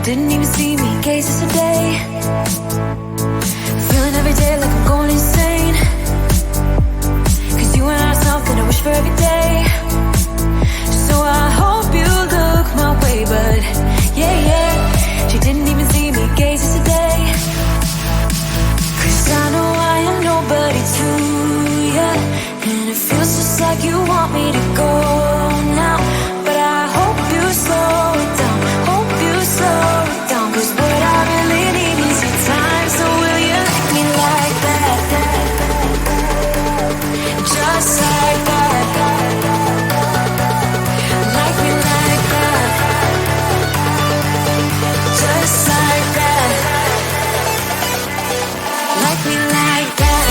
Didn't even see me, cases a day. Feeling every day like I'm going insane. Cause you and I are something I wish for every day. So I hope you look my way, but yeah, she didn't even see me, cases a day. Cause I know I am nobody to ya, and it feels just like you want me to go now. But I hope you slow it down, hope you slow it down. Cause what I really need is your time. So will you like me like that? Just like that. Like me like that. Just like that. Like me like that.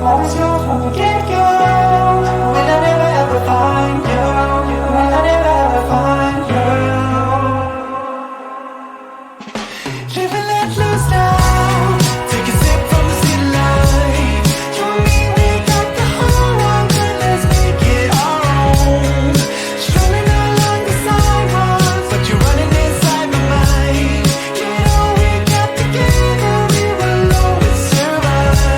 always yours from the get-go. Will I never ever find you? Will I never ever find you? Living let loose now. Take a sip from the city light. You and me, we got the whole world, but let's make it our own. Strolling along the sidewalks, but you're running inside my mind. You know we got together, we will always survive.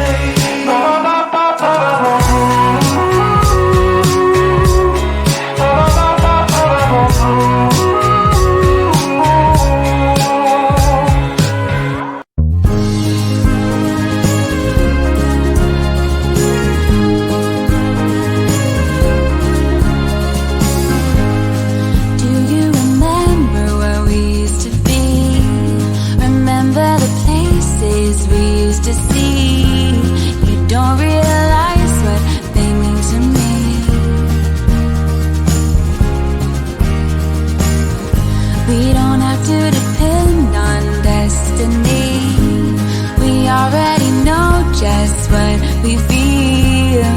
Do you remember where we used to be? Remember the places we used to see? You don't realize what they mean to me. We don't have to depend on destiny. We already know just what we feel.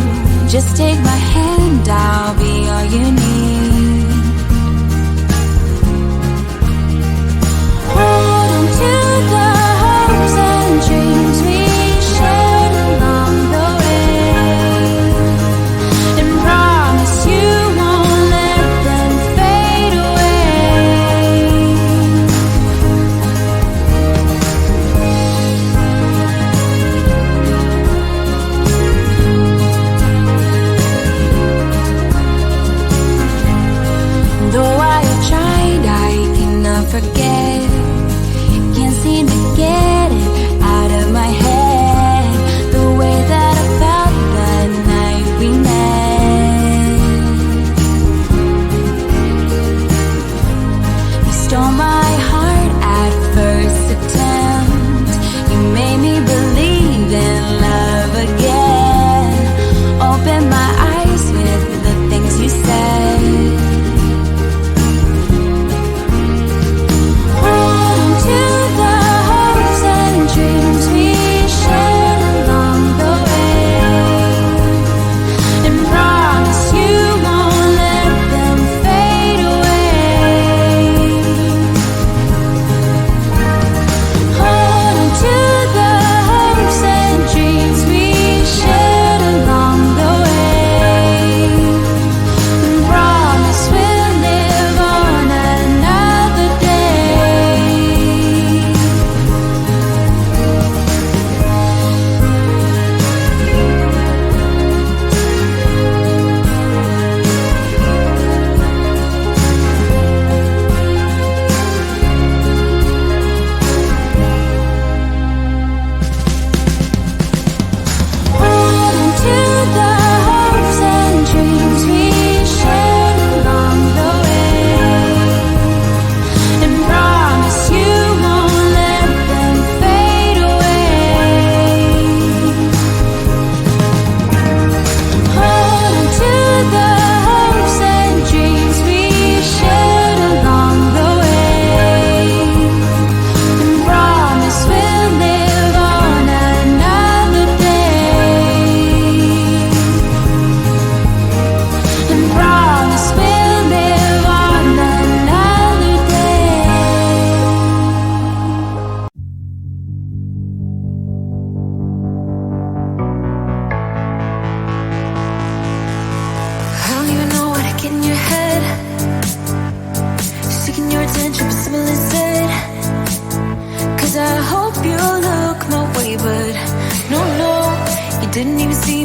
Just take my hand, I'll be all you need. Hold on to the hopes and dreams we shared along the way, and promise you won't let them fade away. Though I have tried, I cannot forget. Can't seem to get it out of my head. The way that I felt the night we met. You stole my heart at first attempt. You made me believe in love again. Open my eyes with the things you said. Hold on to the hopes and dreams we shared along the way, and promise you won't let them fade away. Hold on to the hopes and dreams we shared along the way, and promise we'll live on another day. Hold on to the hopes and dreams we shared along the way, and promise you won't let them fade away. Hold on to the hopes and dreams we shared along the way, and promise we'll live on another day. And promise we'll live on another day. I don't even know what I get in your head. Seeking your attention, but simple instead. 'Cause I hope you look my way, but no, you didn't even see